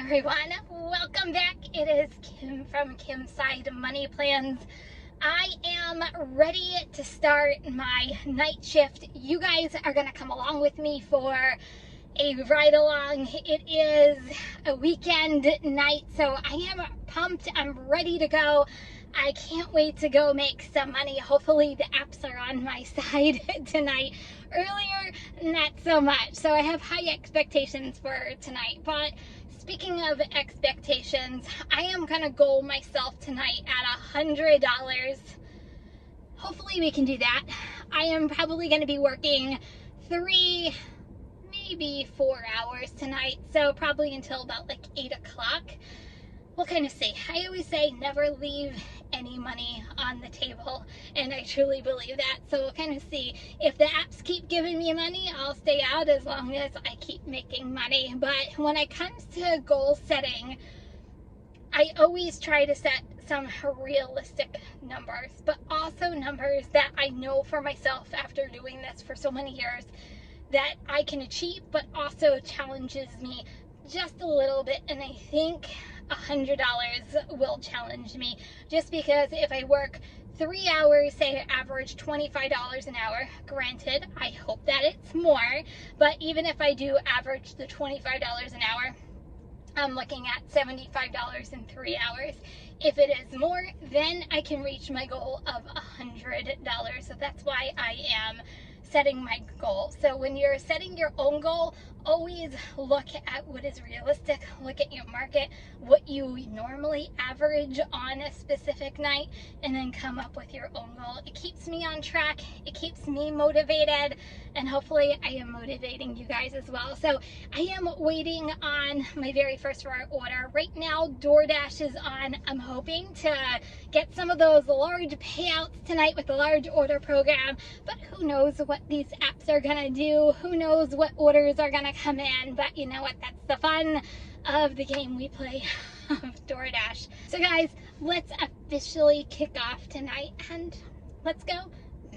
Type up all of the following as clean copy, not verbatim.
everyone, welcome back. It is Kim from Kim's Side Money Plans. I am ready to start my night shift. You guys are going to come along with me for a ride along. It is a weekend night, so I am pumped. I'm ready to go. I can't wait to go make some money. Hopefully the apps are on my side tonight. Earlier, not so much. So I have high expectations for tonight. But speaking of expectations, I am going to goal myself tonight at $100. Hopefully we can do that. I am probably going to be working 3, maybe 4 hours tonight. So probably until about like 8 o'clock. We'll kind of see. I always say never leave any money on the table, and I truly believe that. So we'll kind of see. If the apps keep giving me money, I'll stay out as long as I keep making money. But when it comes to goal setting, I always try to set some realistic numbers, but also numbers that I know for myself after doing this for so many years that I can achieve, but also challenges me just a little bit. And I think $100 will challenge me, just because if I work 3 hours, say average $25 an hour, granted I hope that it's more, but even if I do average the $25 an hour, I'm looking at $75 in 3 hours. If it is more, then I can reach my goal of $100. So that's why I am setting my goal. So when you're setting your own goal, always look at what is realistic, look at your market, what you normally average on a specific night, and then come up with your own goal. It keeps me on track, it keeps me motivated, and hopefully I am motivating you guys as well. So I am waiting on my very first order. Right now, DoorDash is on. I'm hoping to get some of those large payouts tonight with the large order program, but who knows what these apps are gonna do, who knows what orders are gonna come in. But you know what, that's the fun of the game we play of DoorDash. So guys, let's officially kick off tonight and let's go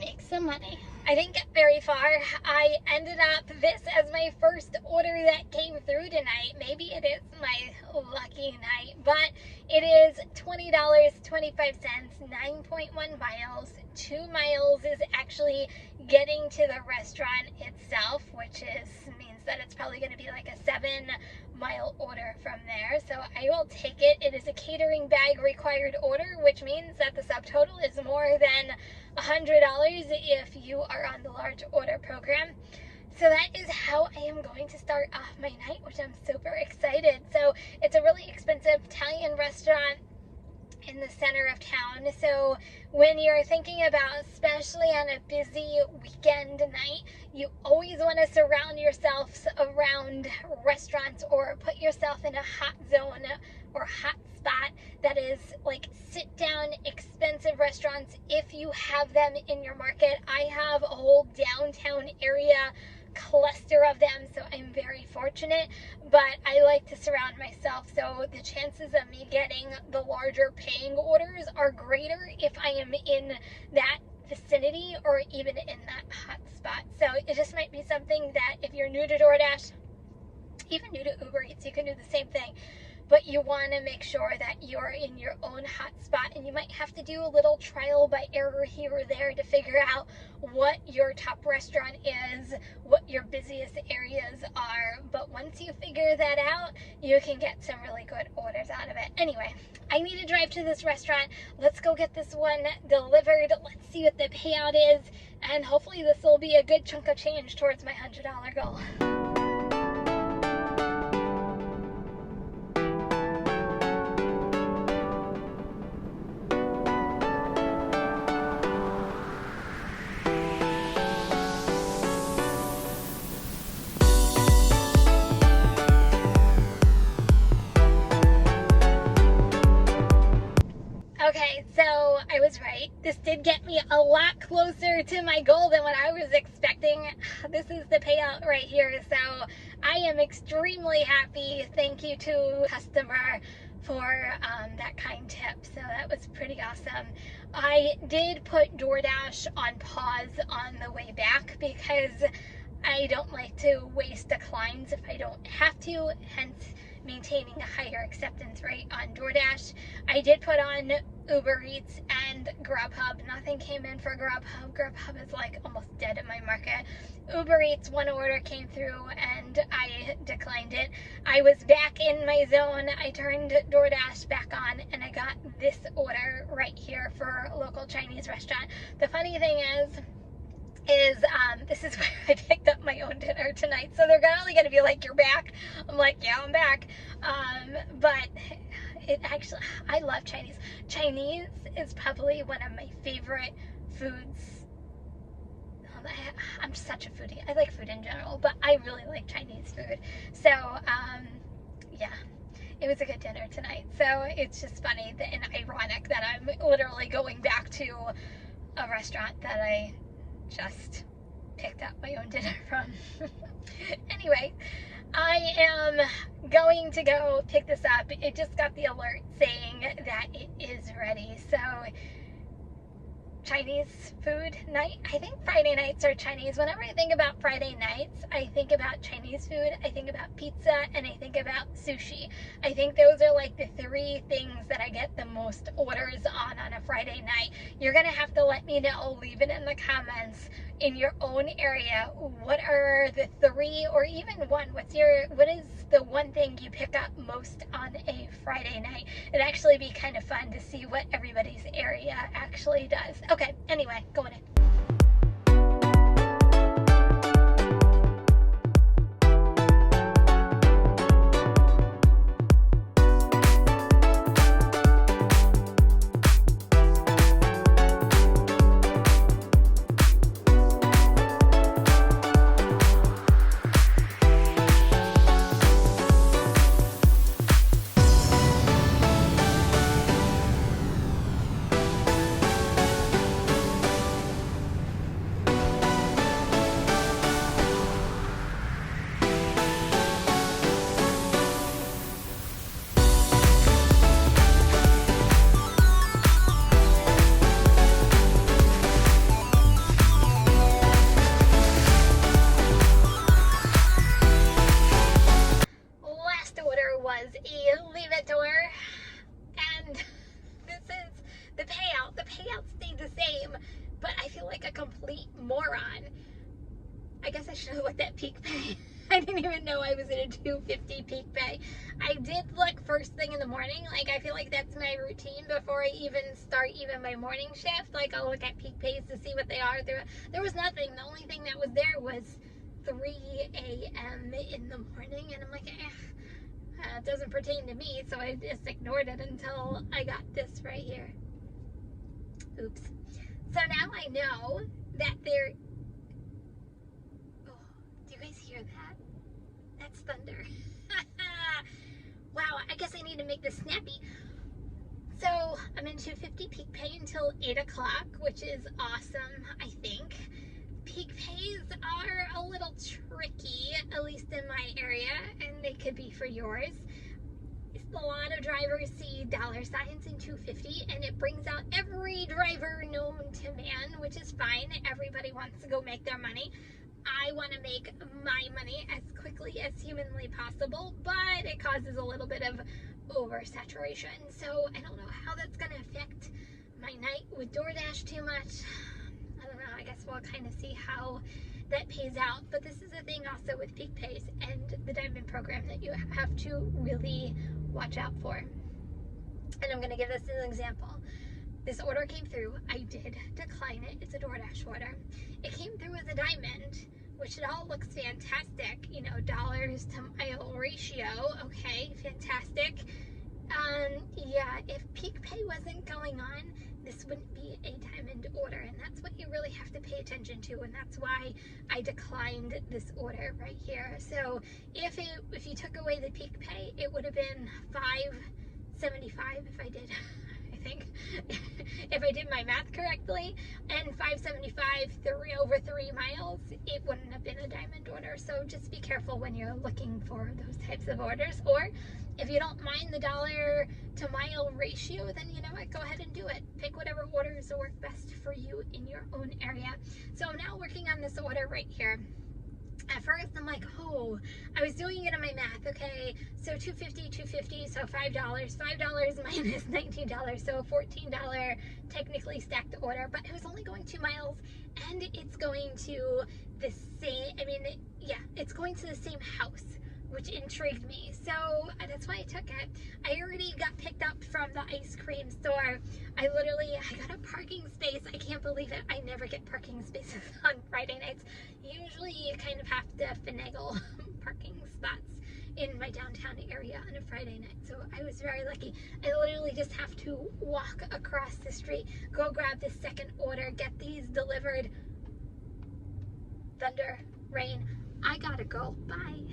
make some money. I didn't get very far. I ended up this as my first order that came through tonight. Maybe it is my lucky night, but it is $20.25, 9.1 miles. 2 miles is actually getting to the restaurant itself, which means that it's probably going to be like a 7-mile order from there. So I will take it. It is a catering bag required order, which means that the subtotal is more than $100 if you are on the large order program. So that is how I am going to start off my night, which I'm super excited. So it's a really expensive Italian restaurant in the center of town. So when you're thinking about, especially on a busy weekend night, you always want to surround yourself around restaurants or put yourself in a hot zone or hot spot that is like sit down expensive restaurants if you have them in your market. I have a whole downtown area cluster of them, so I'm very fortunate, but I like to surround myself, so the chances of me getting the larger paying orders are greater if I am in that vicinity or even in that hot spot. So it just might be something that if you're new to DoorDash, even new to Uber Eats, you can do the same thing. But you want to make sure that you're in your own hot spot, and you might have to do a little trial by error here or there to figure out what your top restaurant is, what your busiest areas are. But once you figure that out, you can get some really good orders out of it. Anyway, I need to drive to this restaurant. Let's go get this one delivered. Let's see what the payout is, and hopefully this will be a good chunk of change towards my $100 goal. Okay, so I was right. This did get me a lot closer to my goal than what I was expecting. This is the payout right here, so I am extremely happy. Thank you to customer for that kind tip. So that was pretty awesome. I did put DoorDash on pause on the way back because I don't like to waste declines if I don't have to, hence maintaining a higher acceptance rate on DoorDash. I did put on Uber Eats and Grubhub. Nothing came in for Grubhub. Grubhub is like almost dead in my market. Uber Eats, one order came through and I declined it. I was back in my zone. I turned DoorDash back on and I got this order right here for a local Chinese restaurant. The funny thing is this is where I picked up my own dinner tonight. So they're only going to be like, you're back? I'm like, yeah, I'm back. But it actually, I love Chinese. Chinese is probably one of my favorite foods. I'm such a foodie. I like food in general, but I really like Chinese food. So, yeah, it was a good dinner tonight. So it's just funny and ironic that I'm literally going back to a restaurant that I just picked up my own dinner from. Anyway, I am going to go pick this up. It just got the alert saying that it is ready. So Chinese food night. I think Friday nights are Chinese. Whenever I think about Friday nights, I think about Chinese food, I think about pizza, and I think about sushi. I think those are like the three things that I get the most orders on a Friday night. You're gonna have to let me know, leave it in the comments in your own area. What are the three, or even one? What is the one thing you pick up most on a Friday night? It'd actually be kind of fun to see what everybody's area actually does. Okay, anyway, going in. Was a leave it door, and this is the payout. The payout stayed the same, but I feel like a complete moron. I guess I should have looked at peak pay. I didn't even know I was in a $2.50 peak pay. I did look first thing in the morning. Like, I feel like that's my routine before I even start my morning shift. Like, I'll look at peak pays to see what they are. There was nothing. The only thing that was there was 3 a.m. in the morning, and I'm like, it doesn't pertain to me, so I just ignored it until I got this right here. Oops. So now I know that there... Oh, do you guys hear that? That's thunder. Wow, I guess I need to make this snappy. So I'm in $2.50 peak pay until 8 o'clock, which is awesome, I think. Peak pays are a little tricky, at least in my area, and they could be for yours. A lot of drivers see dollar signs in $2.50, and it brings out every driver known to man, which is fine. Everybody wants to go make their money. I want to make my money as quickly as humanly possible, but it causes a little bit of oversaturation. So I don't know how that's going to affect my night with DoorDash too much. I don't know, I guess we'll kind of see how that pays out. But this is a thing also with peak pays and the diamond program that you have to really watch out for. And I'm going to give this as an example. This order came through. I did decline it. It's a DoorDash order. It came through as a diamond, which it all looks fantastic. You know, dollars to mile ratio. Okay, fantastic. Yeah, if peak pay wasn't going on, this wouldn't be a diamond order, and that's what you really have to pay attention to, and that's why I declined this order right here. So if you took away the peak pay, it would have been $5.75 if I did, I think, if I did my math correctly, and $5.75 over 3 miles, it wouldn't have been a diamond order. So just be careful when you're looking for those types of orders. Or if you don't mind the dollar to mile ratio, then you know what, go ahead and do it. Pick whatever orders work best for you in your own area. So I'm now working on this order right here. At first I'm like, oh, I was doing it in my math. Okay, so $2.50, so $5 minus $19, so a $14 technically stacked order, but it was only going 2 miles, and it's going to the same, I mean, yeah, it's going to the same house, which intrigued me. So that's why I took it. I already got picked up from the ice cream store. I got a parking space. I can't believe it. I never get parking spaces on Friday nights. Usually you kind of have to finagle parking spots in my downtown area on a Friday night. So I was very lucky. I literally just have to walk across the street, go grab the second order, get these delivered. Thunder, rain. I gotta go. Bye.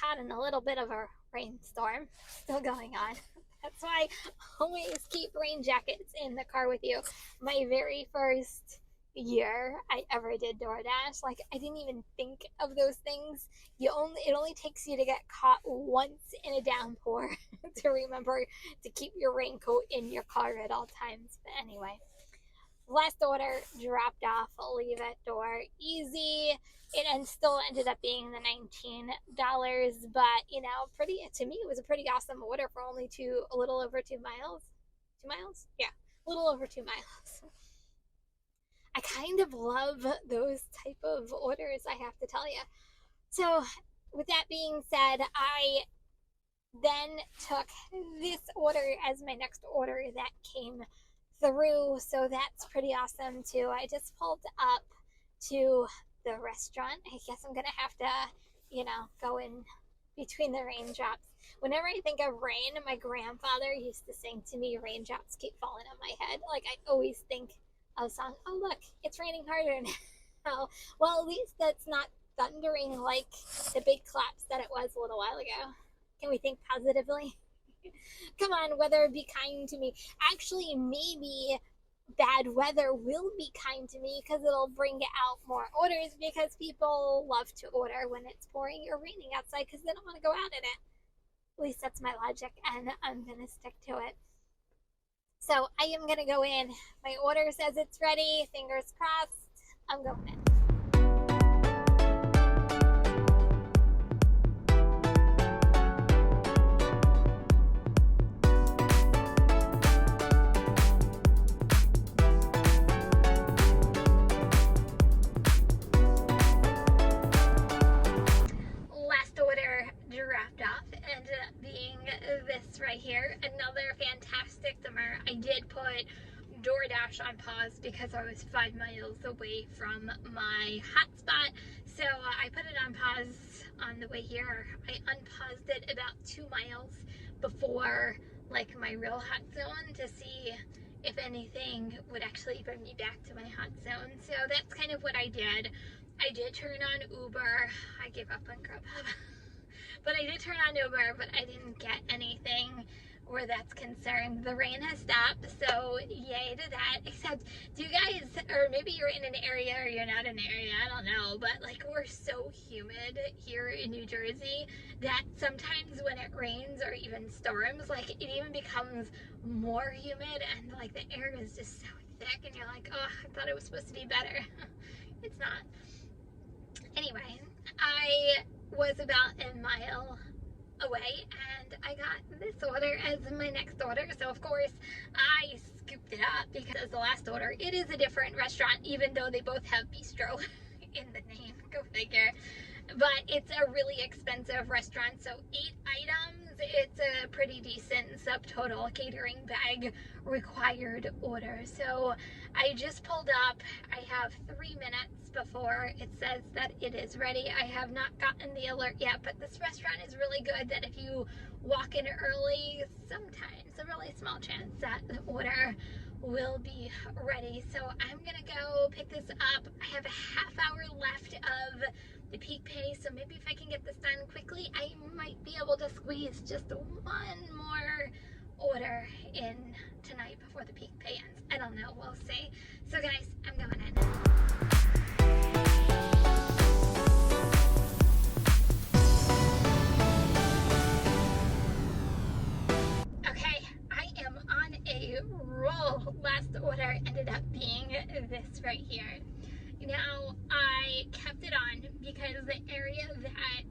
Caught in a little bit of a rainstorm still going on. That's why I always keep rain jackets in the car with you. My very first year I ever did DoorDash, like, I didn't even think of those things. It only takes you to get caught once in a downpour to remember to keep your raincoat in your car at all times. But anyway, last order dropped off, I'll leave at door, easy. It still ended up being the $19, but to me it was a pretty awesome order for only a little over 2 miles. 2 miles? Yeah, a little over 2 miles. I kind of love those type of orders, I have to tell you. So with that being said, I then took this order as my next order that came through, so that's pretty awesome too. I just pulled up to the restaurant. I guess I'm gonna have to, go in between the raindrops. Whenever I think of rain, my grandfather used to sing to me, "Raindrops keep falling on my head." Like, I always think of a song, oh look, it's raining harder now. Well, at least that's not thundering like the big claps that it was a little while ago. Can we think positively? Come on, weather, be kind to me. Actually, maybe bad weather will be kind to me because it'll bring out more orders, because people love to order when it's pouring or raining outside because they don't want to go out in it. At least that's my logic, and I'm going to stick to it. So I am going to go in. My order says it's ready. Fingers crossed. I'm going in. Right here, another fantastic summer. I did put DoorDash on pause because I was 5 miles away from my hotspot, so I put it on pause on the way here. I unpaused it about 2 miles before like my real hot zone to see if anything would actually bring me back to my hot zone. So that's kind of what I did. I did turn on Uber. I gave up on Grubhub. But I did turn on Uber, but I didn't get anything where that's concerned. The rain has stopped, so yay to that. Except, do you guys, or maybe you're in an area or you're not in an area, I don't know, but like, we're so humid here in New Jersey that sometimes when it rains or even storms, like, it even becomes more humid, and like the air is just so thick, and you're like, oh, I thought it was supposed to be better. It's not. Anyway, I was about a mile away, and I got this order as my next order. So of course I scooped it up because the last order, it is a different restaurant, even though they both have bistro in the name, go figure. But it's a really expensive restaurant, so 8 items, it's a pretty decent subtotal catering bag required order. So I just pulled up. I have 3 minutes before it says that it is ready. I have not gotten the alert yet, but this restaurant is really good that if you walk in early, sometimes a really small chance that the order will be ready. So I'm gonna go pick this up. I have a half hour left of the peak pay, so maybe if I can get this done quickly, I might be able to squeeze just one more order in tonight before the peak pay ends. I don't know, we'll see. So guys, I'm going in. Roll. Last order ended up being this right here. Now, I kept it on because the area that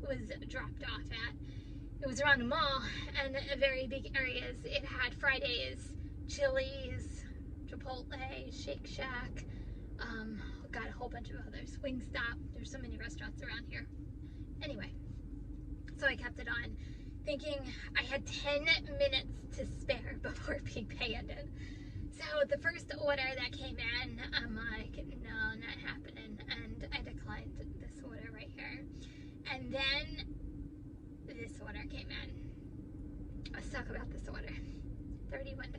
was dropped off at, it was around a mall and very big areas. It had Fridays, Chili's, Chipotle, Shake Shack, got a whole bunch of others, Wingstop. There's so many restaurants around here. Anyway, so I kept it on, thinking I had 10 minutes to spare before peak pay ended. So the first order that came in, I'm like, no, not happening. And I declined this order right here. And then this order came in. Let's talk about this order. $31.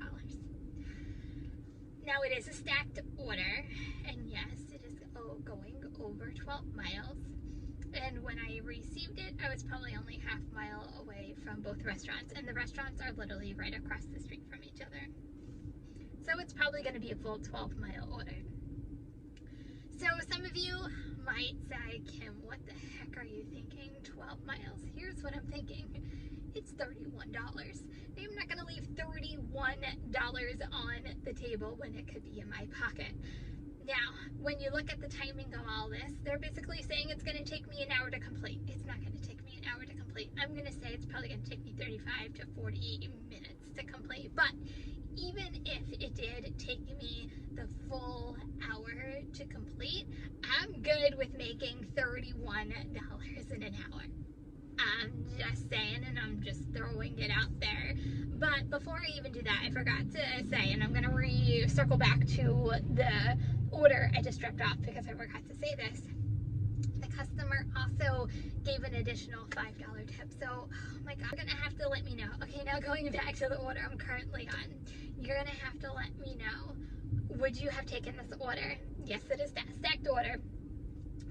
Now it is a stacked order. And yes, it is going over 12 miles. And when I received it, I was probably only half a mile away from both restaurants. And the restaurants are literally right across the street from each other. So it's probably going to be a full 12-mile order. So some of you might say, Kim, what the heck are you thinking? 12 miles. Here's what I'm thinking. It's $31. I'm not going to leave $31 on the table when it could be in my pocket. Now, when you look at the timing of all this, they're basically saying it's going to take me an hour to complete. It's not going to take me an hour to complete. I'm going to say it's probably going to take me 35 to 40 minutes to complete. But even if it did take me the full hour to complete, I'm good with making $31 in an hour. I'm just saying, and I'm just throwing it out there. But before I even do that, I forgot to say, and I'm going to circle back to the order I just dropped off because I forgot to say this. The customer also gave an additional $5 tip. So, oh my God, you're going to have to let me know. Okay, now going back to the order I'm currently on. You're going to have to let me know. Would you have taken this order? Yes, it is that stacked order.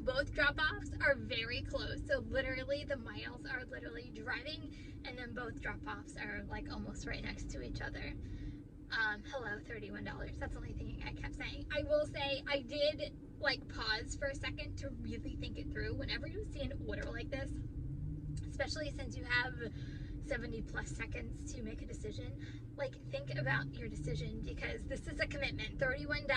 Both drop-offs are very close. So literally the miles are literally driving, and then both drop-offs are like almost right next to each other. Hello, $31. That's the only thing I kept saying. I will say I did like pause for a second to really think it through. Whenever you see an order like this, especially since you have 70 plus seconds to make a decision, like think about your decision, because this is a commitment. $31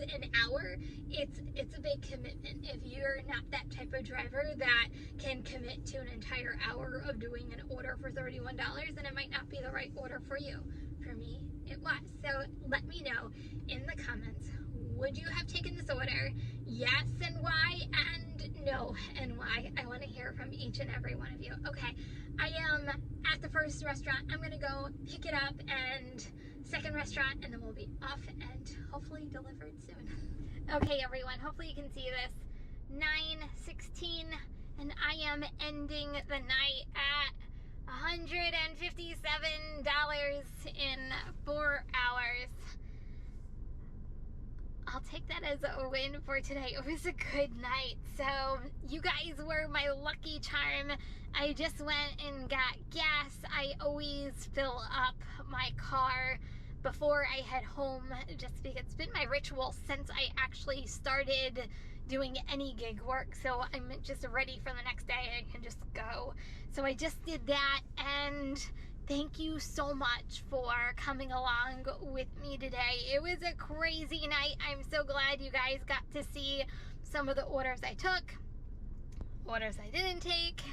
an hour, it's a big commitment. If you're not that type of driver that can commit to an entire hour of doing an order for $31, then it might not be the right order for you. For me, it was. So let me know in the comments, would you have taken this order? Yes, and why? And no, and why? I want to hear from each and every one of you. Okay, I am at the first restaurant. I'm gonna go pick it up, and second restaurant, and then we'll be off and hopefully delivered soon. Okay, everyone, hopefully you can see this. 9:16, and I am ending the night at $157 in 4 hours. I'll take that as a win for today. It was a good night. So you guys were my lucky charm. I just went and got gas. I always fill up my car before I head home, just because it's been my ritual since I actually started doing any gig work. So I'm just ready for the next day. I can just go. So I just did that, and thank you so much for coming along with me today. It was a crazy night. I'm so glad you guys got to see some of the orders I took, orders I didn't take,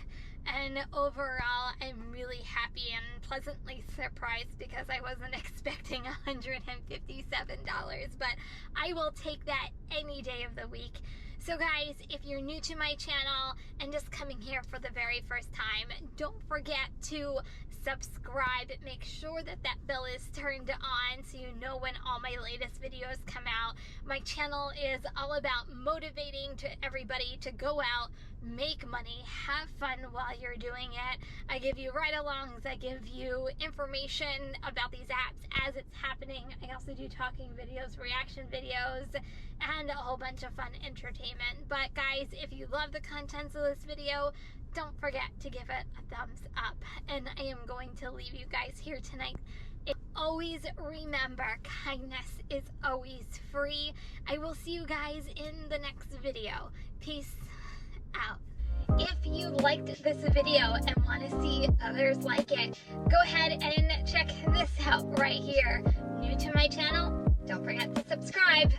and overall I'm really happy and pleasantly surprised because I wasn't expecting $157, but I will take that any day of the week. So guys, if you're new to my channel and just coming here for the very first time, don't forget to subscribe. Make sure that that bell is turned on so you know when all my latest videos come out. My channel is all about motivating to everybody to go out, make money, have fun while you're doing it. I give you ride-alongs, I give you information about these apps as it's happening. I also do talking videos, reaction videos, and a whole bunch of fun entertainment. But guys, if you love the contents of this video, don't forget to give it a thumbs up. And I am going to leave you guys here tonight. Always remember, kindness is always free. I will see you guys in the next video. Peace out. If you liked this video and want to see others like it, go ahead and check this out right here. New to my channel? Don't forget to subscribe.